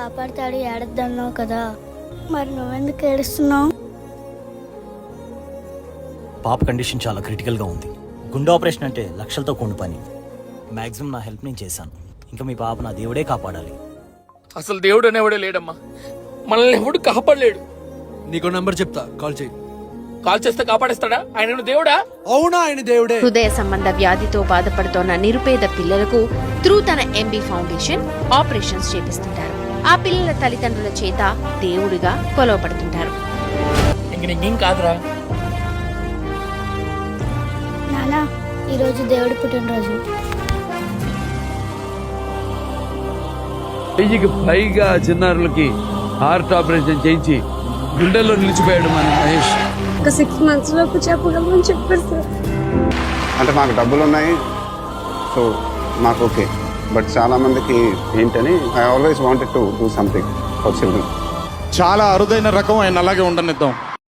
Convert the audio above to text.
కాపాడుతాడు ఏడద్దన్నావు కదా, మరి నువ్వెందుకు ఏడుస్తున్నావు? పాప కండిషన్ చాలా క్రిటికల్గా ఉంది. గుండె ఆపరేషన్ అంటే లక్షలతో కూడిన పని. మ్యాక్సిమం నా హెల్ప్ నేను చేశాను. ఇంకా మీ పాప నా దేవుడే కాపాడాలి. అసలు దేవుడు అనేవాడే లేడమ్మా, మనల్ని ఎవడు కాపాడలేడు. నీకో నంబర్ చెప్తా, కాల్ చేయి. కాల్ చేస్తే కాపాడేస్తాడా? ఆయన దేవుడా? అవునా, ఆయన దేవుడే. హృదయ సంబంధ వ్యాధితో బాధపడుతోన్న నిరుపేద పిల్లలకు త్రూ తన ఎంబీ ఫౌండేషన్ ఆపరేషన్స్ చేపిస్తుంటారు. ఆ పిల్లల తల్లిదండ్రుల చేత దేవుడిగా కొలవబడుతుంటారు. ఇంక నీకేం కాదురా. నానా, ఈరోజు దేవుడి పుట్టినరోజు. వెయ్యికి పైగా చిన్నారులకి హార్ట్ ఆపరేషన్ చేయించి గుండెల్లో నిలిచిపోయాడు మన మహేష్. ఒక 6 months లోపు చెప్పగలమని చెప్పారు సార్. అంటే మాకు డబ్బులు ఉన్నాయి, సో మాకు ఓకే. బట్ చాలా మందికి ఏంటని I always wanted to do something for children. చాలా అరుదైన రకం, ఆయన అలాగే ఉండనిద్దాం.